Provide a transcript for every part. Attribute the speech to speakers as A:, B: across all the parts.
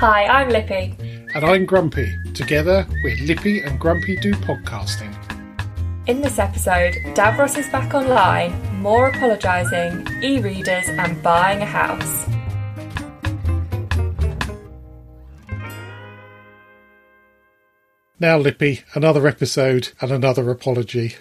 A: Hi, I'm Lippy.
B: And I'm Grumpy. Together, we're Lippy and Grumpy Do Podcasting.
A: In this episode, Davros is back online, more apologising, eReaders and buying a house.
B: Now, Lippy, another episode and another apology.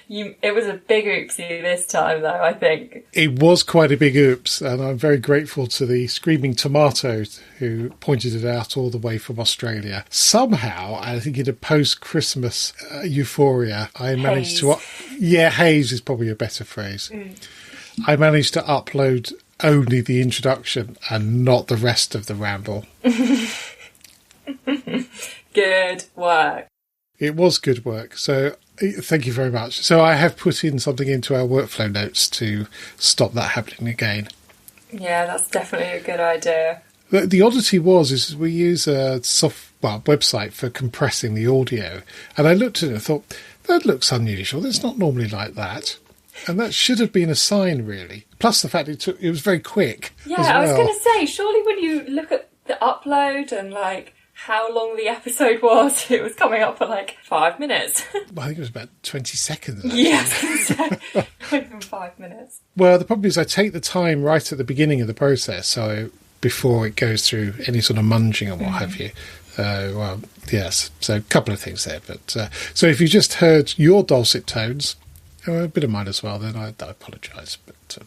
A: It was a big oopsie this time, though, I think.
B: It was quite a big oops, and I'm very grateful to the Screaming Tomato who pointed it out all the way from Australia. Somehow, I think in a post-Christmas euphoria, I managed to... haze is probably a better phrase. I managed to upload only the introduction and not the rest of the ramble.
A: Good work.
B: It was good work, so... Thank you very much. So I have put in something into our workflow notes to stop that happening again.
A: Yeah, that's definitely a good idea.
B: The oddity is we use a website for compressing the audio. And I looked at it and thought, that looks unusual. It's not normally like that. And that should have been a sign, really. Plus the fact it was very quick.
A: Yeah, I was going to say, surely when you look at the upload and how long the episode was, it was coming up for 5 minutes.
B: Well, I think it was about 20 seconds. Actually.
A: Yes, not even 5 minutes.
B: Well, the problem is I take the time right at the beginning of the process, so before it goes through any sort of munging and what have you. Yes, so a couple of things there. But so if you just heard your dulcet tones, a bit of mine as well, then I apologise. But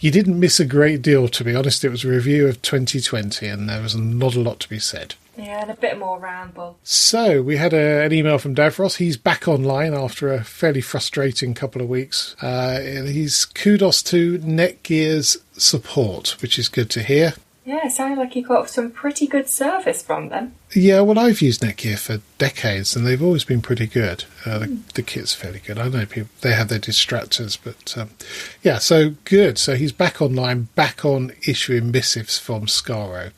B: you didn't miss a great deal, to be honest. It was a review of 2020 and there was not a lot to be said.
A: Yeah, and a bit more ramble. So,
B: we had an email from Davros. He's back online after a fairly frustrating couple of weeks. He's kudos to Netgear's support, which is good to hear.
A: Yeah, it sounded like he got some pretty good service from them.
B: Yeah, well, I've used Netgear for decades, and they've always been pretty good. The kit's fairly good. I know people, they have their distractors, but so good. So he's back online, back on issuing missives from Scaro.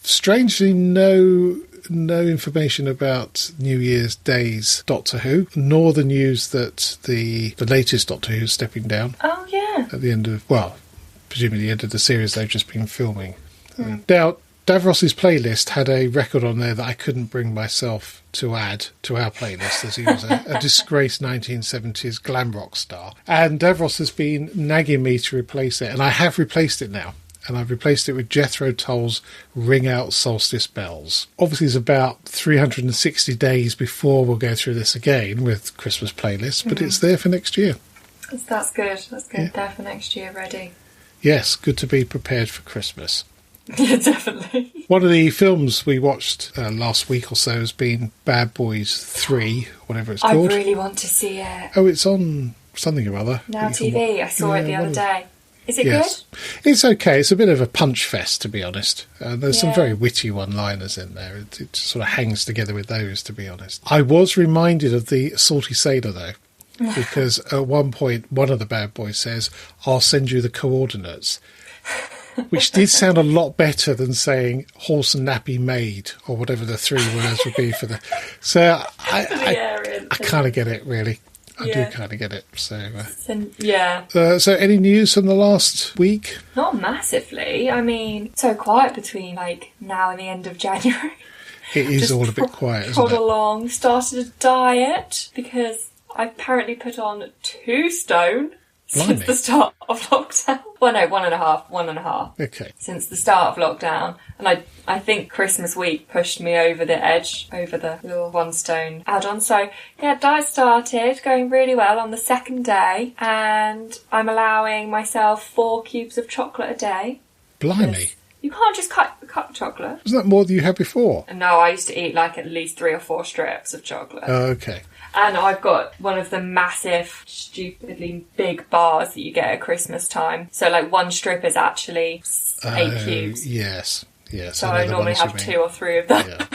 B: Strangely, no information about New Year's Day's Doctor Who, nor the news that the latest Doctor Who's stepping down.
A: Oh, yeah.
B: At the end of, presumably the end of the series they've just been filming. Now, Davros's playlist had a record on there that I couldn't bring myself to add to our playlist, as he was a disgraced 1970s glam rock star. And Davros has been nagging me to replace it, and I have replaced it now. And I've replaced it with Jethro Tull's Ring Out Solstice Bells. Obviously, it's about 360 days before we'll go through this again with Christmas playlists, but it's there for next year.
A: That's good. That's good. Yeah. There for next year, ready.
B: Yes, good to be prepared for Christmas.
A: Yeah, definitely.
B: One of the films we watched last week or so has been Bad Boys 3, whatever it's called.
A: I really want to see it.
B: Oh, it's on something or other.
A: Now TV. I saw it the other day. Is it good?
B: It's okay. It's a bit of a punch fest, to be honest. There's some very witty one-liners in there. It sort of hangs together with those, to be honest. I was reminded of the Salty Sailor, though, because at one point, one of the bad boys says, "I'll send you the coordinates," which did sound a lot better than saying "horse and nappy maid" or whatever the 3 words would be for the... So I kind of get it, really. I do kind of get it. So any news from the last week?
A: Not massively. I mean, so quiet between now and the end of January.
B: It is all a bit quiet, isn't it?
A: Trod along, started a diet because I apparently put on 2 stone since the start of lockdown. Well, no, 1.5.
B: Okay.
A: Since the start of lockdown. And I think Christmas week pushed me over the edge, over the little 1 stone add-on. So, yeah, diet started, going really well on the 2nd day. And I'm allowing myself 4 cubes of chocolate a day.
B: Blimey.
A: You can't just cut chocolate.
B: Isn't that more than you had before?
A: No, I used to eat at least 3 or 4 strips of chocolate.
B: Oh, okay.
A: And I've got one of the massive, stupidly big bars that you get at Christmas time. So, 1 strip is actually 8 cubes.
B: Yes.
A: So I normally have 2 or 3 of those. Yeah.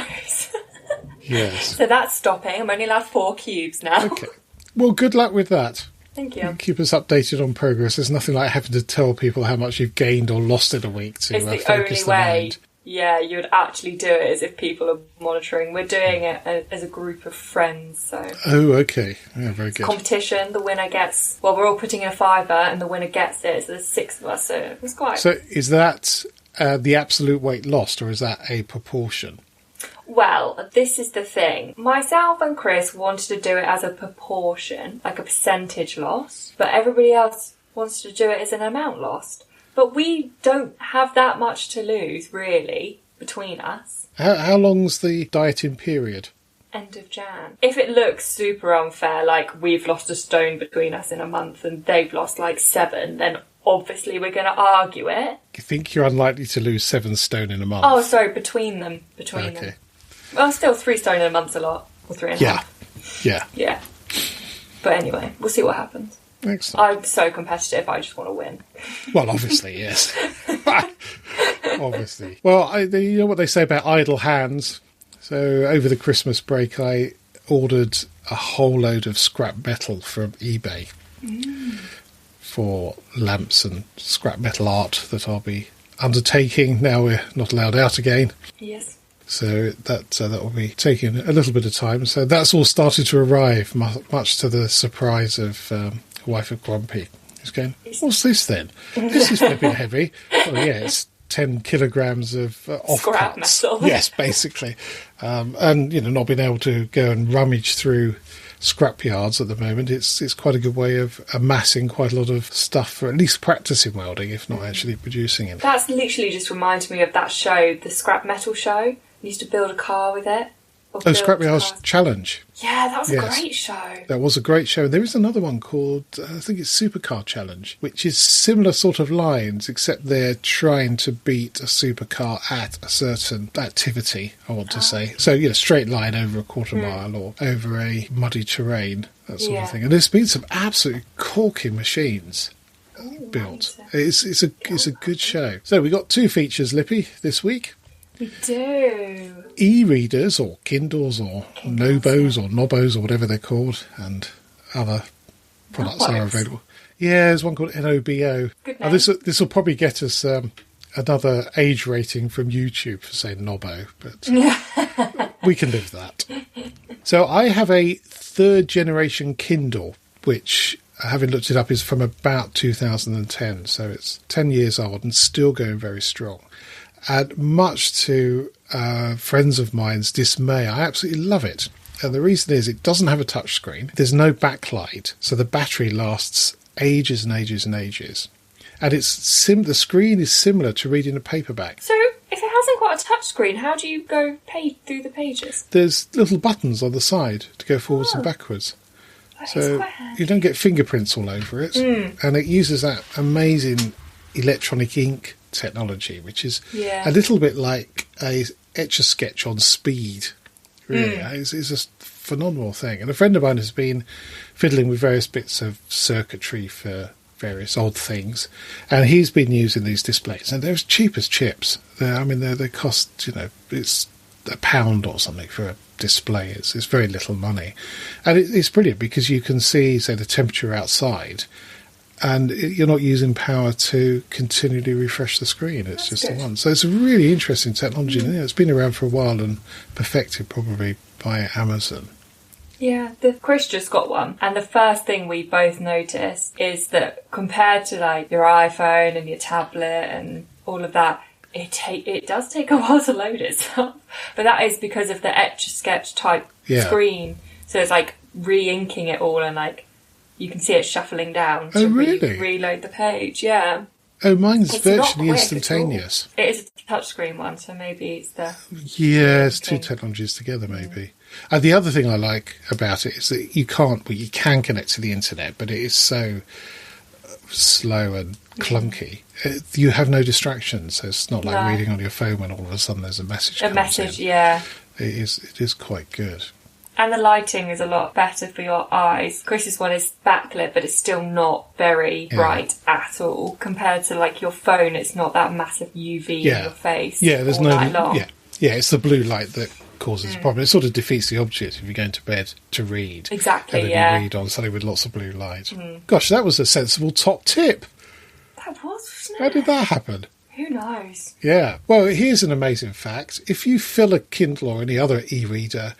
B: Yes.
A: So that's stopping. I'm only allowed 4 cubes now.
B: Okay. Well, good luck with that.
A: Thank you.
B: Keep us updated on progress. There's nothing like having to tell people how much you've gained or lost in a week to
A: it's the
B: focus
A: only
B: the
A: way.
B: mind.
A: Yeah, you would actually do it as if people are monitoring. We're doing it as a group of friends, so...
B: Oh, okay. Yeah, very good.
A: Competition, the winner gets... Well, we're all putting in a £5 and the winner gets it, so there's 6 of us, so it's quite...
B: So is that the absolute weight lost, or is that a proportion?
A: Well, this is the thing. Myself and Chris wanted to do it as a proportion, like a percentage loss, but everybody else wants to do it as an amount lost. But we don't have that much to lose, really, between us.
B: How long's the dieting period?
A: End of Jan. If it looks super unfair, like we've lost a stone between us in a month and they've lost like 7, then obviously we're going to argue it.
B: You think you're unlikely to lose 7 stone in a month?
A: Oh, sorry, between them. Well, still 3 stone in a month's a lot. Or 3.5.
B: Yeah.
A: But anyway, we'll see what happens.
B: Excellent.
A: I'm so competitive, I just want to win.
B: Well, obviously, yes. Obviously. Well, you know what they say about idle hands? So over the Christmas break, I ordered a whole load of scrap metal from eBay for lamps and scrap metal art that I'll be undertaking. Now we're not allowed out again.
A: Yes.
B: So that will be taking a little bit of time. So that's all started to arrive, much to the surprise of wife of Grumpy. Who's going, what's this then? This is flipping heavy. Oh yeah, it's 10 kilograms of
A: scrap
B: offcuts.
A: metal.
B: Yes, basically. And, not being able to go and rummage through scrap yards at the moment, it's quite a good way of amassing quite a lot of stuff for at least practicing welding, if not actually producing it.
A: That's literally just reminds me of that show, the scrap metal show. I used to build a car with it.
B: Scrap Yards Challenge.
A: Yeah, that was a great show.
B: That was a great show. There is another one called, I think it's Supercar Challenge, which is similar sort of lines, except they're trying to beat a supercar at a certain activity, I want to say. So, straight line over a quarter mile or over a muddy terrain, that sort of thing. And there's been some absolutely corking machines built. It's a good show. So we got 2 features, Lippy, this week.
A: We do.
B: eReaders or Kindles or Nobos or Nobos or whatever they're called, and other products are available. Yeah, there's one called NOBO.
A: Good name.
B: This will probably get us another age rating from YouTube for saying Nobo, but we can live with that. So I have a 3rd generation Kindle, which, having looked it up, is from about 2010. So it's 10 years old and still going very strong. And much to friends of mine's dismay, I absolutely love it. And the reason is it doesn't have a touch screen. There's no backlight, so the battery lasts ages and ages and ages. And it's the screen is similar to reading a paperback.
A: So if it hasn't got a touch screen, how do you go through the pages?
B: There's little buttons on the side to go forwards and backwards. So you don't get fingerprints all over it. And it uses that amazing electronic ink technology, which is a little bit like a Etch-a-Sketch on speed, really. It's a phenomenal thing. And a friend of mine has been fiddling with various bits of circuitry for various odd things, and he's been using these displays, and they're as cheap as chips. They cost, it's £1 or something for a display. It's very little money, and it's brilliant because you can see, say, the temperature outside, and you're not using power to continually refresh the screen. It's just the one. So it's a really interesting technology. It's been around for a while and perfected probably by Amazon.
A: Yeah, Chris just got one. And the first thing we both noticed is that compared to like your iPhone and your tablet and all of that, it does take a while to load itself. But that is because of the Etch-a-Sketch type screen. So it's like re-inking it all and like you can see it shuffling down to reload the page,
B: Oh, mine's virtually instantaneous.
A: It is a touchscreen one, so maybe it's the...
B: Yeah, it's 2 technologies together, maybe. And the other thing I like about it is that you can connect to the internet, but it is so slow and clunky. You have no distractions, so it's not like reading on your phone when all of a sudden there's a message.
A: Yeah.
B: It is quite good.
A: And the lighting is a lot better for your eyes. Chris's one is backlit, but it's still not very bright at all. Compared to like your phone, it's not that massive UV in your face.
B: Yeah, there's
A: all night long.
B: Yeah, it's the blue light that causes a problem. It sort of defeats the object if you're going to bed to read.
A: Exactly,
B: and then you read on something with lots of blue light. Gosh, that was a sensible top tip.
A: That was, wasn't it?
B: How did that happen?
A: Who knows?
B: Yeah. Well, here's an amazing fact. If you fill a Kindle or any other e-reader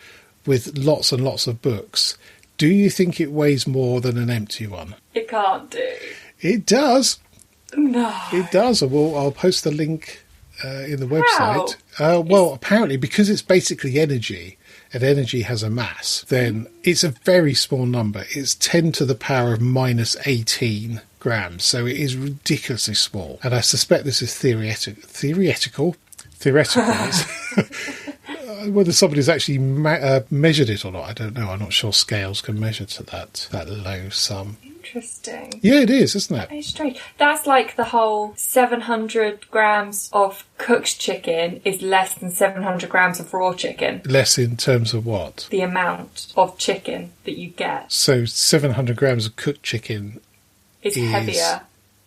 B: with lots and lots of books, do you think it weighs more than an empty one?
A: It can't do.
B: It does.
A: No.
B: It does. I'll post the link in the website. Well, apparently because it's basically energy, and energy has a mass, then it's a very small number. It's 10 to the power of minus 18 grams, so it is ridiculously small. And I suspect this is theoretical. Whether somebody's actually measured it or not, I don't know. I'm not sure scales can measure to that low sum.
A: Interesting.
B: Yeah, it is, isn't it?
A: It's strange. That's like the whole 700 grams of cooked chicken is less than 700 grams of raw chicken.
B: Less in terms of what?
A: The amount of chicken that you get.
B: So 700 grams of cooked chicken
A: is heavier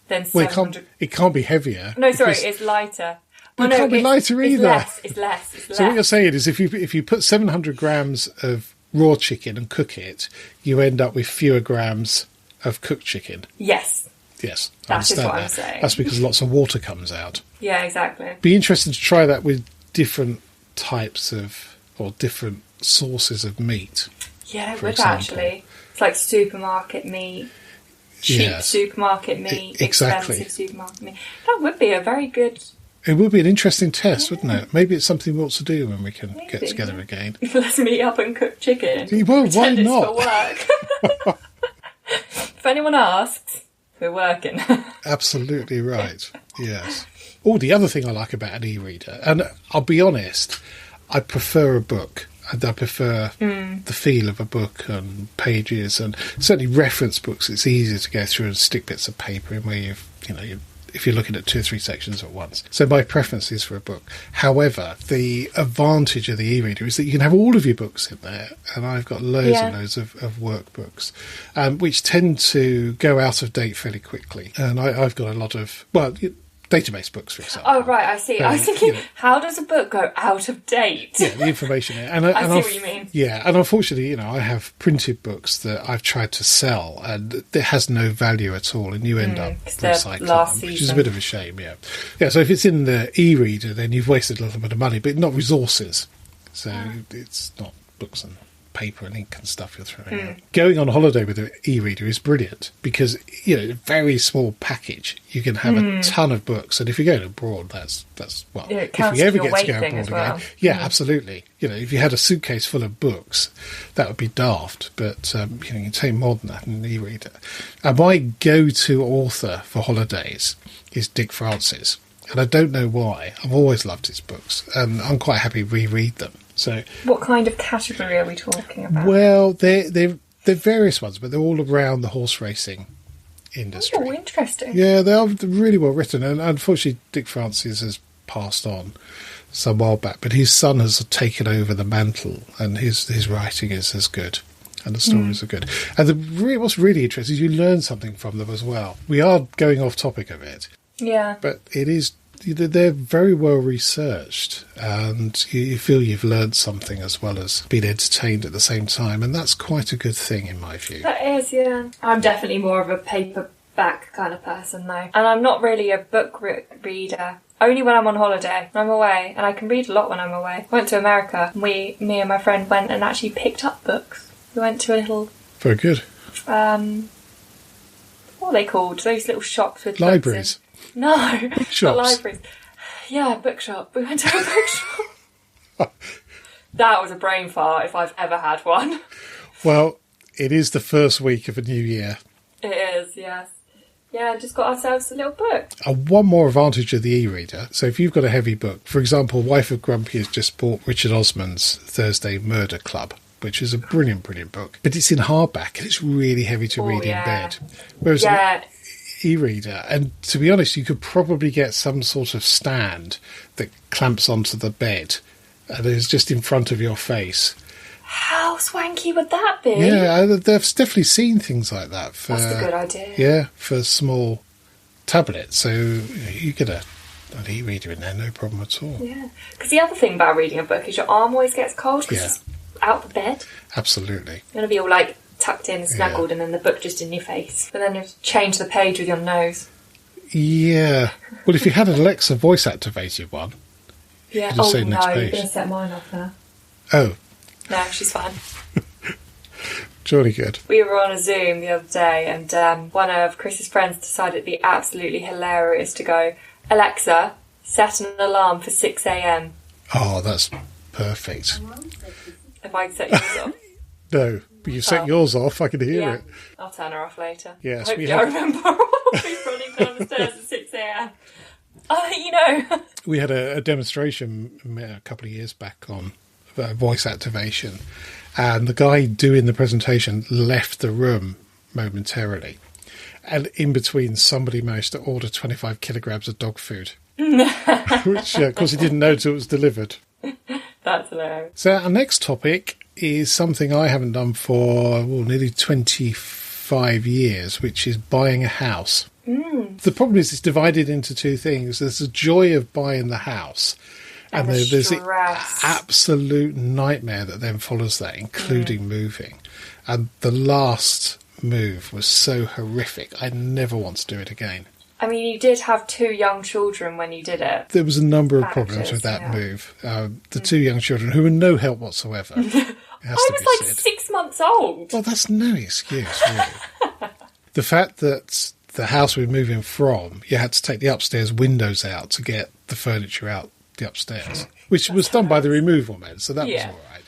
A: than 700...
B: Well, it can't be heavier.
A: No, sorry, it's lighter.
B: It can't be lighter either.
A: It's less.
B: So what you're saying is if you put 700 grams of raw chicken and cook it, you end up with fewer grams of cooked chicken.
A: Yes.
B: That is what
A: I'm saying.
B: That's because lots of water comes out.
A: Yeah, exactly.
B: Be interested to try that with different types of, or different sources of meat.
A: Yeah, it would actually. It's like supermarket meat. Cheap supermarket meat,
B: exactly.
A: Expensive supermarket meat. That would be a very good...
B: It would be an interesting test, wouldn't it? Maybe it's something we ought to do when we can get together again.
A: Let's meet up and cook chicken.
B: Well, why not?
A: For work. If anyone asks, we're working.
B: Absolutely right. Yes. Oh, the other thing I like about an e-reader, and I'll be honest, I prefer a book. And I prefer the feel of a book and pages, and certainly reference books. It's easier to go through and stick bits of paper in where if you're looking at 2 or 3 sections at once. So my preference is for a book. However, the advantage of the e-reader is that you can have all of your books in there, and I've got loads and loads of workbooks, which tend to go out of date fairly quickly. And I've got a lot of, database books, for example.
A: Oh, right, I see. I was thinking, how does a book go out of date?
B: Yeah, the information. And
A: I see what you mean.
B: Yeah, and unfortunately, I have printed books that I've tried to sell, and it has no value at all, and you end up recycling them, which is a bit of a shame, Yeah, so if it's in the e-reader, then you've wasted a little bit of money, but not resources. So it's not books and paper and ink and stuff you're throwing out. Going on holiday with an e-reader is brilliant because, a very small package, you can have a ton of books. And if you're going abroad, that's if you ever get to go abroad again. Yeah, absolutely. If you had a suitcase full of books, that would be daft. But, you can take more than that in an e-reader. And my go-to author for holidays is Dick Francis. And I don't know why. I've always loved his books. And I'm quite happy to reread them. So,
A: what kind of category are we talking about?
B: Well, they're various ones, but they're all around the horse racing industry.
A: Oh, interesting.
B: Yeah, they are really well written, and unfortunately Dick Francis has passed on some while back, but his son has taken over the mantle, and his writing is as good, and the stories are good. And what's really interesting is you learn something from them as well. We are going off topic a bit.
A: Yeah.
B: But they're very well researched, and you feel you've learned something as well as being entertained at the same time, and that's quite a good thing in my view.
A: That is, yeah. I'm definitely more of a paperback kind of person though, and I'm not really a book reader. Only when I'm on holiday. I'm away, and I can read a lot when I'm away. I went to America, and me and my friend went and actually picked up books. We went to a little...
B: Very good.
A: What are they called? Those little shops with
B: libraries.
A: Books in. No, not libraries. Yeah, bookshop. We went to a bookshop. That was a brain fart if I've ever had one.
B: Well, it is the first week of a new year.
A: It is, yes. Yeah, just got ourselves a little book.
B: One more advantage of the e-reader. So if you've got a heavy book, for example, Wife of Grumpy has just bought Richard Osman's Thursday Murder Club, which is a brilliant, brilliant book. But it's in hardback and it's really heavy to read in bed. Whereas e-reader, and to be honest, you could probably get some sort of stand that clamps onto the bed and is just in front of your face.
A: How swanky would that be?
B: Yeah, I've definitely seen things like that.
A: That's a good idea.
B: Yeah, for small tablets. So you get an e-reader in there, no problem at all.
A: Yeah, because the other thing about reading a book is your arm always gets cold because it's out the bed.
B: Absolutely.
A: You're going to be all like tucked in, snuggled, and then the book just in your face. But then you change the page with your nose.
B: Yeah. Well, if you had an Alexa voice-activated one, you could just say next page.
A: You're going to set mine off there.
B: Oh.
A: No, she's fine.
B: Jolly good.
A: We were on a Zoom the other day, and one of Chris's friends decided it'd be absolutely hilarious to go, Alexa, set an alarm for 6 a.m.
B: Oh, that's perfect.
A: If I set yours off.
B: No, but you set yours off. I can hear it.
A: I'll turn her off later.
B: Yes,
A: Hopefully I remember. I'll be running down the stairs at 6 a.m. I'll let you know.
B: We had a demonstration a couple of years back on voice activation, and the guy doing the presentation left the room momentarily, and in between somebody managed to order 25 kilograms of dog food, which of course he didn't know till it was delivered.
A: That's hilarious.
B: So our next topic is something I haven't done for nearly 25 years, which is buying a house. The problem is it's divided into two things. There's the joy of buying the house, and there's the absolute nightmare that then follows that, including moving. And the last move was so horrific. I never want to do it again.
A: I mean, you did have 2 young children when you did it.
B: There was a number of problems with that move. The 2 young children, who were no help whatsoever. I
A: was like 6 months old.
B: Well, that's no excuse, really. The fact that the house we were moving from, you had to take the upstairs windows out to get the furniture out the upstairs, which was done by the removal men, so that was all right.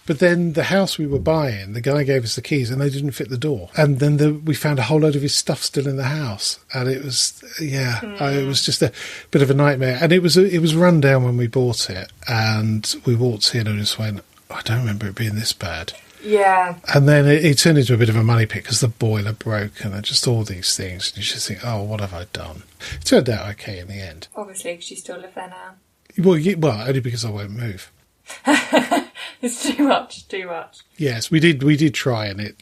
B: But then the house we were buying, the guy gave us the keys and they didn't fit the door. And then we found a whole load of his stuff still in the house. And it was, it was just a bit of a nightmare. And it was run down when we bought it. And we walked in and just went, I don't remember it being this bad.
A: Yeah.
B: And then it turned into a bit of a money pit because the boiler broke and just all these things. And you just think, oh, what have I done? It turned out okay in the end.
A: Obviously, because you still live there now.
B: Well, only because I won't move.
A: It's too much.
B: Yes, we did try and it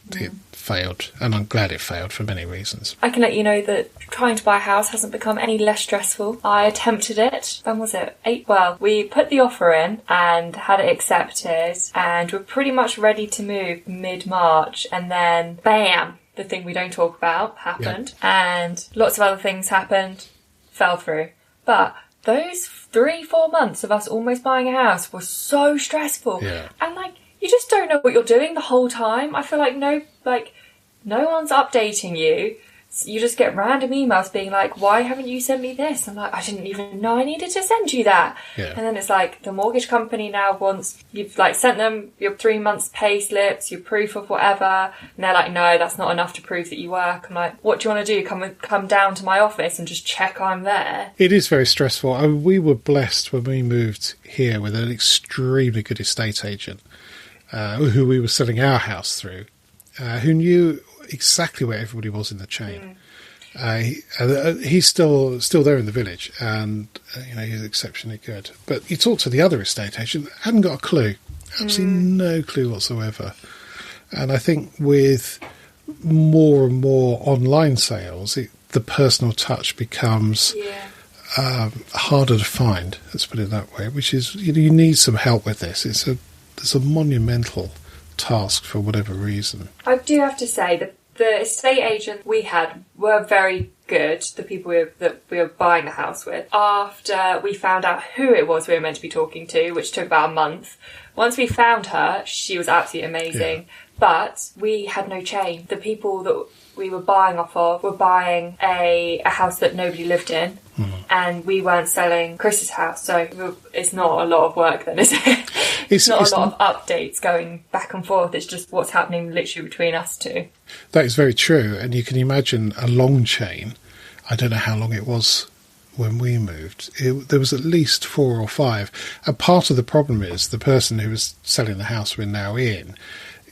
B: failed, and I'm glad it failed for many reasons.
A: I can let you know that trying to buy a house hasn't become any less stressful. I attempted it. When was it? We put the offer in and had it accepted, and we're pretty much ready to move mid-March, and then bam, the thing we don't talk about happened, and lots of other things happened, fell through. But those 3-4 months of us almost buying a house was so stressful.
B: Yeah.
A: And you just don't know what you're doing the whole time. I feel like no one's updating you. You just get random emails being like, why haven't you sent me this? I'm like, I didn't even know I needed to send you that.
B: Yeah.
A: And then it's like, the mortgage company now wants, you've sent them your 3 months pay slips, your proof of whatever. And they're like, no, that's not enough to prove that you work. I'm like, what do you want to do? Come down to my office and just check I'm there?
B: It is very stressful. I mean, we were blessed when we moved here with an extremely good estate agent who we were selling our house through, who knew exactly where everybody was in the chain. He's still there in the village, and he's exceptionally good. But you talk to the other estate agent, hadn't got a clue, absolutely no clue whatsoever. And I think with more and more online sales, the personal touch becomes harder to find. Let's put it that way. Which is, you need some help with this. It's a monumental task for whatever reason.
A: I do have to say that the estate agent we had were very good, the people that we were buying the house with. After we found out who it was we were meant to be talking to, which took about a month, once we found her, she was absolutely amazing. Yeah. But we had no chain. The people that we were buying off of were buying a house that nobody lived in, and we weren't selling Chris's house, so it's not a lot of work then, is it? It's not a lot of updates going back and forth. It's just what's happening literally between us two.
B: That is very true, and you can imagine a long chain. I don't know how long it was when we moved. There was at least 4 or 5, and part of the problem is the person who was selling the house we're now in,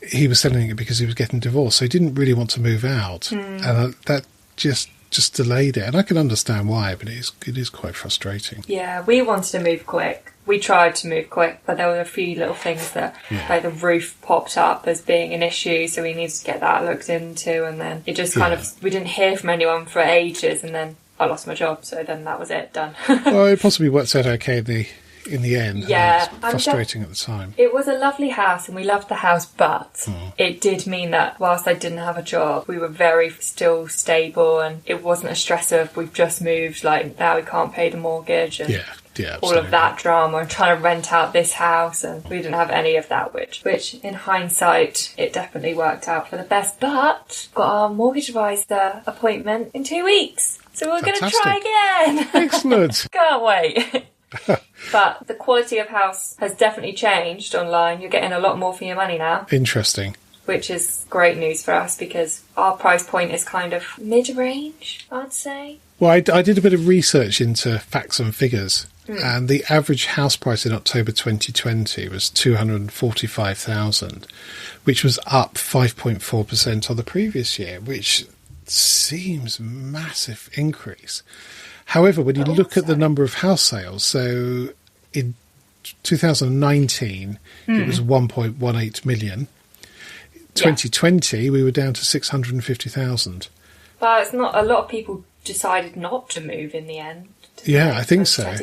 B: he was selling it because he was getting divorced, so he didn't really want to move out, and that just delayed it. And I can understand why, but it is quite frustrating.
A: Yeah, we wanted to move quick. We tried to move quick, but there were a few little things that, like the roof popped up as being an issue, so we needed to get that looked into, and then it just kind of, we didn't hear from anyone for ages, and then I lost my job, so then that was it, done.
B: Well, it possibly worked out okay in the end.
A: Yeah.
B: It was frustrating at the time.
A: It was a lovely house and we loved the house, but it did mean that whilst I didn't have a job, we were very still stable, and it wasn't a stress of we've just moved, like now we can't pay the mortgage and all of that drama and trying to rent out this house, and we didn't have any of that, which in hindsight it definitely worked out for the best. But got our mortgage advisor appointment in 2 weeks. So we're going to try again.
B: Excellent.
A: Can't wait. But the quality of house has definitely changed online. You're getting a lot more for your money now.
B: Interesting.
A: Which is great news for us because our price point is kind of mid-range, I'd say.
B: Well, I did a bit of research into facts and figures, and the average house price in October 2020 was $245,000, which was up 5.4% on the previous year, which seems massive increase. However, when you look at the number of house sales, so in 2019 it was 1.18 million. 2020 we were down to 650,000.
A: Well, it's not a lot of people decided not to move in the end.
B: Yeah, I think so.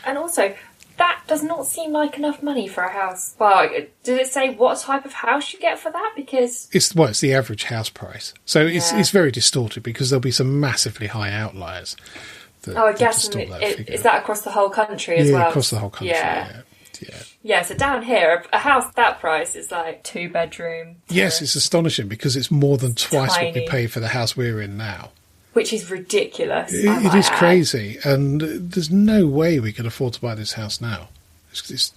A: And also, that does not seem like enough money for a house. Well, did it say what type of house you get for that? Because
B: it's the average house price. So it's very distorted because there'll be some massively high outliers.
A: I guess is that across the whole country as well?
B: Yeah, across the whole country. Yeah,
A: so down here, a house that price is like 2-bedroom.
B: Yes, it's astonishing because it's more than twice what we pay for the house we're in now.
A: Which is ridiculous.
B: It is crazy, and there's no way we can afford to buy this house now. It's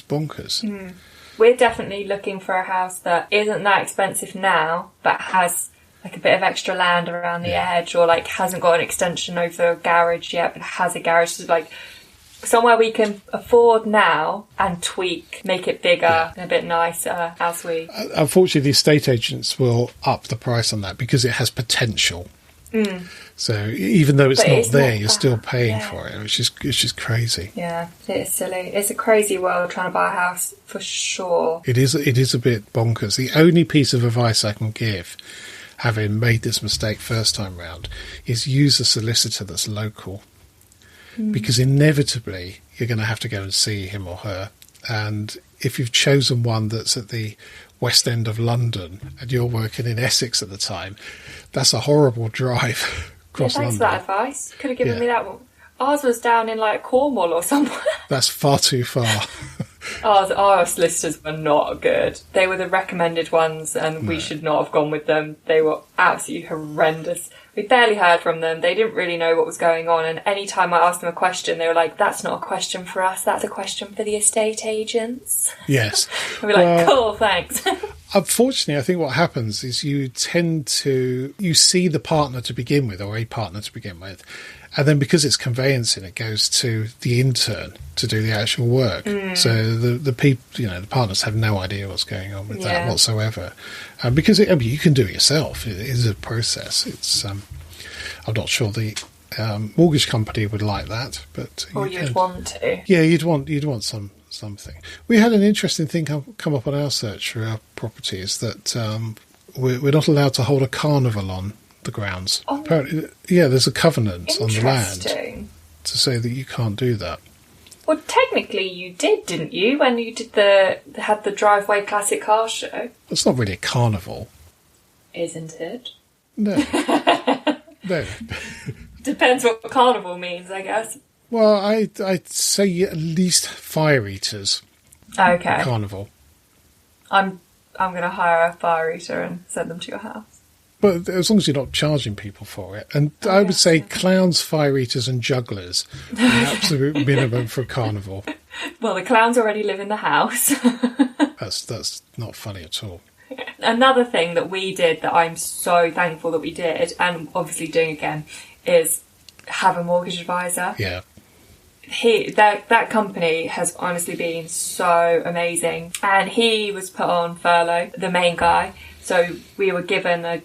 B: bonkers.
A: We're definitely looking for a house that isn't that expensive now, but has like a bit of extra land around the edge, or like hasn't got an extension over a garage yet, but has a garage. So like somewhere we can afford now and tweak, make it bigger and a bit nicer as we...
B: Unfortunately, the estate agents will up the price on that because it has potential. So even though it's not there, you're still paying for it, which is crazy.
A: Yeah, it is silly. It's a crazy world trying to buy a house, for sure.
B: It is a bit bonkers. The only piece of advice I can give, having made this mistake first time round, is use a solicitor that's local. Because inevitably you're going to have to go and see him or her. And if you've chosen one that's at the West End of London and you're working in Essex at the time, that's a horrible drive across London.
A: Thanks for that advice. Could have given me that one. Ours was down in like Cornwall or somewhere.
B: That's far too far.
A: Our solicitors were not good. They were the recommended ones and we should not have gone with them. They were absolutely horrendous. We barely heard from them. They didn't really know what was going on. And any time I asked them a question, they were like, that's not a question for us. That's a question for the estate agents.
B: Yes.
A: And we're like, cool, thanks.
B: Unfortunately, I think what happens is you see the partner to begin with, or a partner to begin with. And then because it's conveyancing, it goes to the intern to do the actual work. So the people, the partners have no idea what's going on with that whatsoever. Because you can do it yourself. It is a process. It's I'm not sure the mortgage company would like that, but
A: you'd want to.
B: Yeah, you'd want something. We had an interesting thing come up on our search for our properties that we're not allowed to hold a carnival on the grounds. Apparently, there's a covenant on the land to say that you can't do that.
A: Well, technically you did, didn't you, when you did had the Driveway Classic Car Show?
B: It's not really a carnival.
A: Isn't it?
B: No. No.
A: Depends what carnival means, I guess.
B: Well, I'd say at least fire eaters.
A: Okay.
B: Carnival.
A: I'm going to hire a fire eater and send them to your house.
B: But as long as you're not charging people for it. And I would say clowns, fire eaters and jugglers are the absolute minimum for a carnival.
A: Well, the clowns already live in the house.
B: That's not funny at all.
A: Another thing that we did that I'm so thankful that we did, and obviously doing again, is have a mortgage advisor.
B: Yeah.
A: That company has honestly been so amazing. And he was put on furlough, the main guy. So we were given a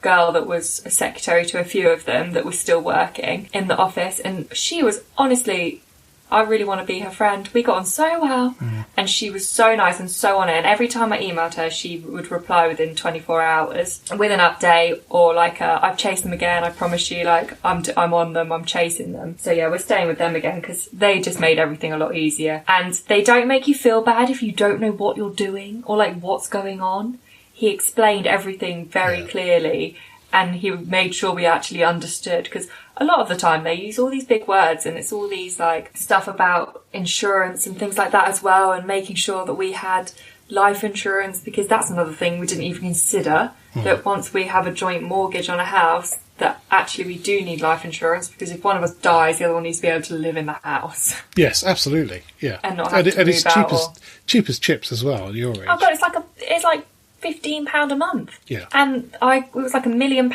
A: girl that was a secretary to a few of them that was still working in the office. And she was honestly, I really want to be her friend. We got on so well. And she was so nice and so on it. And every time I emailed her, she would reply within 24 hours with an update or like I've chased them again. I promise you, like I'm on them. I'm chasing them. So yeah, we're staying with them again because they just made everything a lot easier. And they don't make you feel bad if you don't know what you're doing or like what's going on. He explained everything very clearly and he made sure we actually understood because a lot of the time they use all these big words and it's all these like stuff about insurance and things like that as well and making sure that we had life insurance, because that's another thing we didn't even consider, that once we have a joint mortgage on a house, that actually we do need life insurance, because if one of us dies, the other one needs to be able to live in the house.
B: Yes, absolutely. Yeah.
A: And not have to move
B: it's
A: out.
B: cheap as chips as well at your age.
A: Oh God, it's like £15 a month.
B: Yeah.
A: And it was like £1 million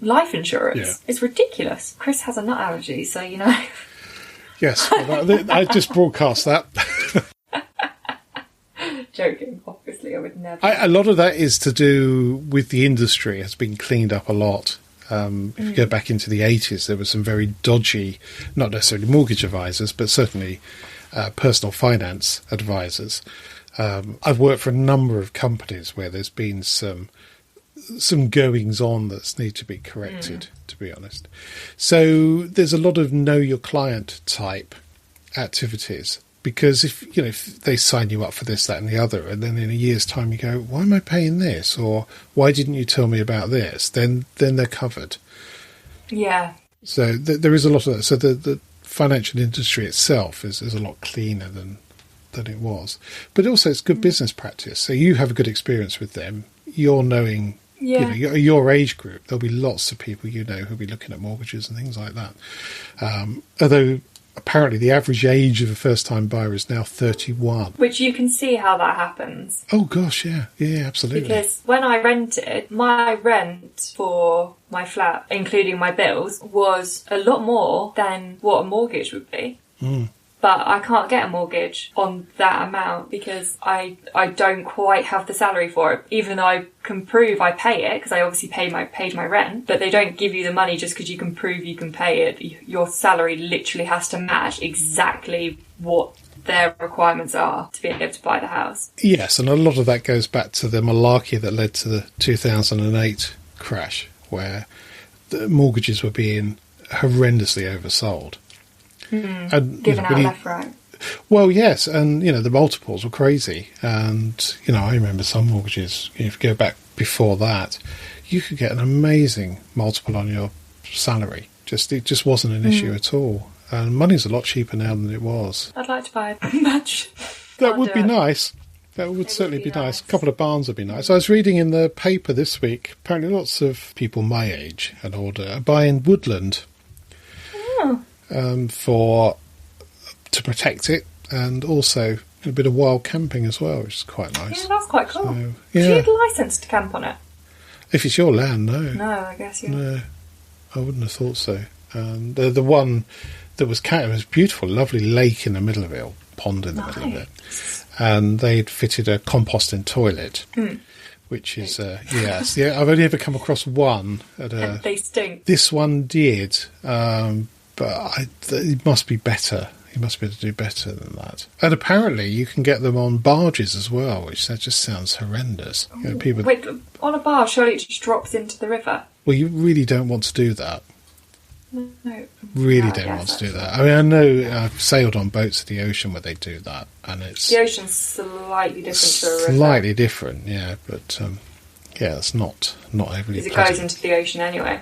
A: life insurance.
B: Yeah.
A: It's ridiculous. Chris has a nut allergy, so you know.
B: Yes, well, I just broadcast that.
A: Joking, obviously, I would never.
B: A lot of that is to do with the industry. Has been cleaned up a lot. If you go back into the 80s, there were some very dodgy, not necessarily mortgage advisors, but certainly personal finance advisors. I've worked for a number of companies where there's been some goings on that need to be corrected, to be honest. So there's a lot of know your client type activities, because if they sign you up for this, that and the other, and then in a year's time you go, why am I paying this? Or why didn't you tell me about this? Then they're covered.
A: Yeah.
B: So there is a lot of that. So the financial industry itself is a lot cleaner than it was. But also it's good business practice. So you have a good experience with them. You're knowing, your age group, there'll be lots of people who'll be looking at mortgages and things like that. Although apparently the average age of a first-time buyer is now 31.
A: Which you can see how that happens.
B: Oh, gosh, yeah. Yeah, absolutely.
A: Because when I rented, my rent for my flat, including my bills, was a lot more than what a mortgage would be. But I can't get a mortgage on that amount because I don't quite have the salary for it, even though I can prove I pay it, because I obviously paid my rent, but they don't give you the money just because you can prove you can pay it. Your salary literally has to match exactly what their requirements are to be able to buy the house.
B: Yes, and a lot of that goes back to the malarkey that led to the 2008 crash, where the mortgages were being horrendously oversold. And,
A: Given out left, right.
B: Well, yes, and the multiples were crazy, and I remember some mortgages. If you go back before that, you could get an amazing multiple on your salary. It just wasn't an issue at all, and money's a lot cheaper now than it was.
A: I'd like to buy a match.
B: That would be nice. That would certainly be nice. A couple of barns would be nice. I was reading in the paper this week. Apparently, lots of people my age and older are buying woodland.
A: Oh.
B: To protect it, and also a bit of wild camping as well, which is quite nice.
A: Yeah, that's quite cool.
B: So,
A: Do you need a licence to camp on it?
B: If it's your land, no.
A: No, I guess you.
B: No, I wouldn't have thought so. The one that was camped was beautiful, lovely lake in the middle of it, or pond in the middle of it, and they'd fitted a composting toilet. Which is, yes. Yeah, I've only ever come across one.
A: And they stink.
B: This one did, but it must be better. You must be able to do better than that. And apparently you can get them on barges as well, which that just sounds horrendous. People...
A: Wait, on a barge, surely it just drops into the river?
B: Well, you really don't want to do that.
A: No.
B: Really don't want to do that. I mean, I know I've sailed on boats in the ocean where they do that, and it's...
A: The ocean's slightly different to a river.
B: Slightly different, yeah, but it's not overly
A: Because it
B: pleasant.
A: goes into the ocean anyway.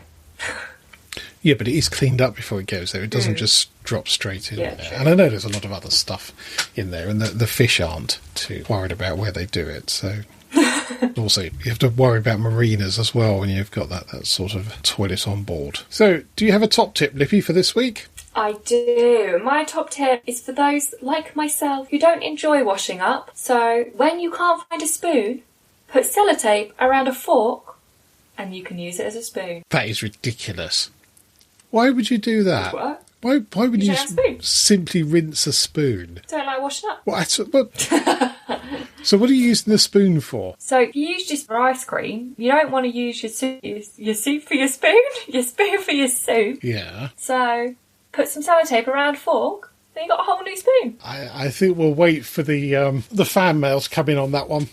B: Yeah, but it is cleaned up before it goes there. It doesn't just drop straight in there.
A: True.
B: And I know there's a lot of other stuff in there, and the fish aren't too worried about where they do it. So also, you have to worry about marinas as well when you've got that sort of toilet on board. So, do you have a top tip, Lippy, for this week?
A: I do. My top tip is for those like myself who don't enjoy washing up. So, when you can't find a spoon, put sellotape around a fork, and you can use it as a spoon.
B: That is ridiculous. Why would you do that?
A: What?
B: Why would you
A: spoon?
B: simply rinse a spoon?
A: Don't like washing up.
B: What? So what are you using the spoon for?
A: So if you use just for ice cream, you don't want to use your soup for your spoon, your spoon for your soup.
B: Yeah.
A: So put some sellotape around a fork, then you got a whole new spoon.
B: I think we'll wait for the fan mail to come in on that one.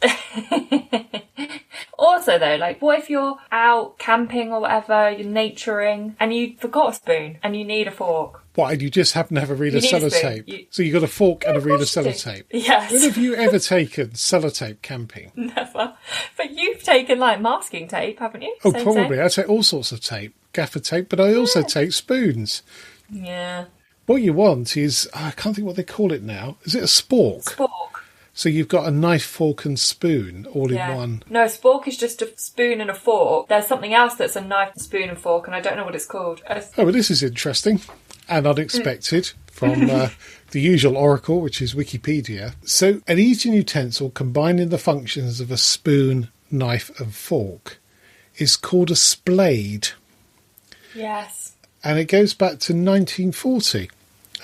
A: Also though, what if you're out camping or whatever, you're naturing, and you forgot a spoon and you need a fork?
B: What, and you just happen to have a reel of sellotape? So you got a fork and a reel of sellotape?
A: Yes.
B: When have you ever taken sellotape camping?
A: Never. But you've taken masking tape, haven't you?
B: Oh, probably. I take all sorts of tape, gaffer tape, but I also take spoons.
A: Yeah.
B: What you want is, I can't think what they call it now. Is it a spork?
A: Spork.
B: So you've got a knife, fork and spoon all in one.
A: No, a spork is just a spoon and a fork. There's something else that's a knife, spoon and fork, and I don't know what it's called.
B: Oh, well, this is interesting and unexpected from the usual oracle, which is Wikipedia. So an eating utensil combining the functions of a spoon, knife and fork is called a splade.
A: Yes.
B: And it goes back to 1940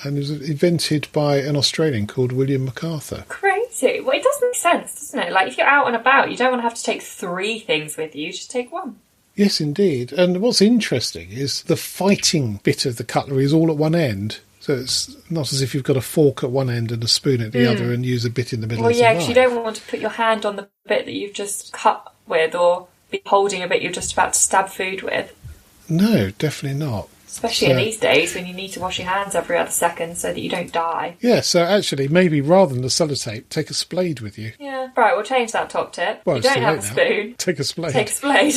B: and was invented by an Australian called William MacArthur.
A: Crazy. Well, it does make sense, doesn't it? Like, if you're out and about, you don't want to have to take 3 things with you, just take one.
B: Yes, indeed. And what's interesting is the fighting bit of the cutlery is all at one end. So it's not as if you've got a fork at one end and a spoon at the other and use a bit in the middle.
A: Well,
B: as
A: yeah,
B: a
A: because you
B: knife.
A: don't want to put your hand on the bit that you've just cut with or be holding a bit you're just about to stab food with.
B: No, definitely not.
A: Especially in these days when you need to wash your hands every other second so that you don't die.
B: Yeah, so actually, maybe rather than the sellotape, take a splade with you.
A: Yeah. Right, we'll change that top tip.
B: Well,
A: you don't have a
B: now.
A: spoon.
B: Take a splade.
A: Take a splade.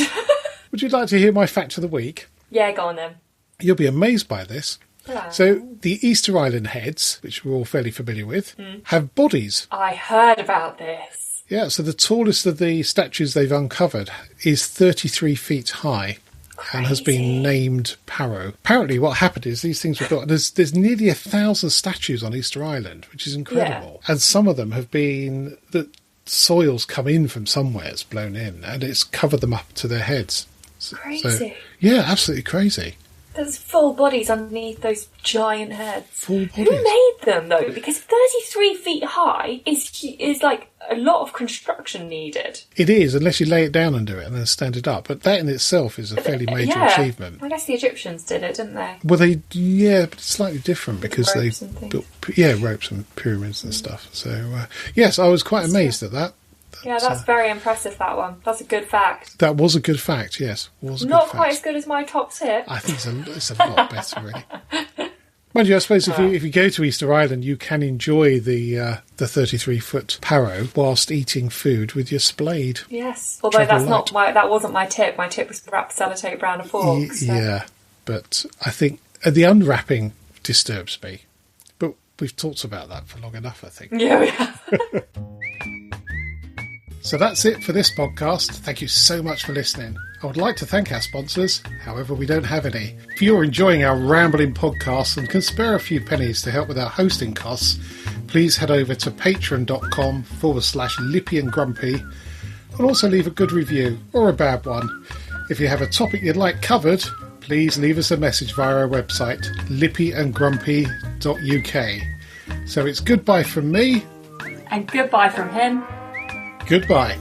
B: Would you like to hear my fact of the week?
A: Yeah, go on then.
B: You'll be amazed by this.
A: Oh.
B: So the Easter Island heads, which we're all fairly familiar with, have bodies.
A: I heard about this.
B: Yeah, so the tallest of the statues they've uncovered is 33 feet high.
A: Crazy.
B: And has been named Paro. Apparently what happened is these things were built. There's nearly 1,000 statues on Easter Island, which is incredible. Yeah. And some of them have been... The soil's come in from somewhere, it's blown in, and it's covered them up to their heads.
A: Crazy.
B: So, yeah, absolutely crazy.
A: There's full bodies underneath those giant heads.
B: Full bodies.
A: Who made them, though? Because 33 feet high is like a lot of construction needed.
B: It is, unless you lay it down and do it and then stand it up. But that in itself is a fairly major achievement.
A: I guess the Egyptians did it, didn't they?
B: Well, but it's slightly different because they built ropes and pyramids and stuff. So, yes, I was quite amazed at that.
A: Yeah, that's very impressive, that one. That's a good fact.
B: That was a good fact, yes.
A: Not quite as good as my top tip.
B: I think it's a lot better, really. Mind you, I suppose if you go to Easter Island, you can enjoy the 33-foot Paro whilst eating food with your splade.
A: Yes, although that wasn't my tip. My tip was to wrap sellotape around a fork.
B: Yeah, but I think the unwrapping disturbs me. But we've talked about that for long enough, I think.
A: Yeah, we have.
B: So that's it for this podcast. Thank you so much for listening. I would like to thank our sponsors, however we don't have any. If you're enjoying our rambling podcast and can spare a few pennies to help with our hosting costs, please head over to patreon.com/Lippy and Grumpy and also leave a good review or a bad one. If you have a topic you'd like covered, please leave us a message via our website, lippyandgrumpy.uk. So it's goodbye from me.
A: And goodbye from him.
B: Goodbye.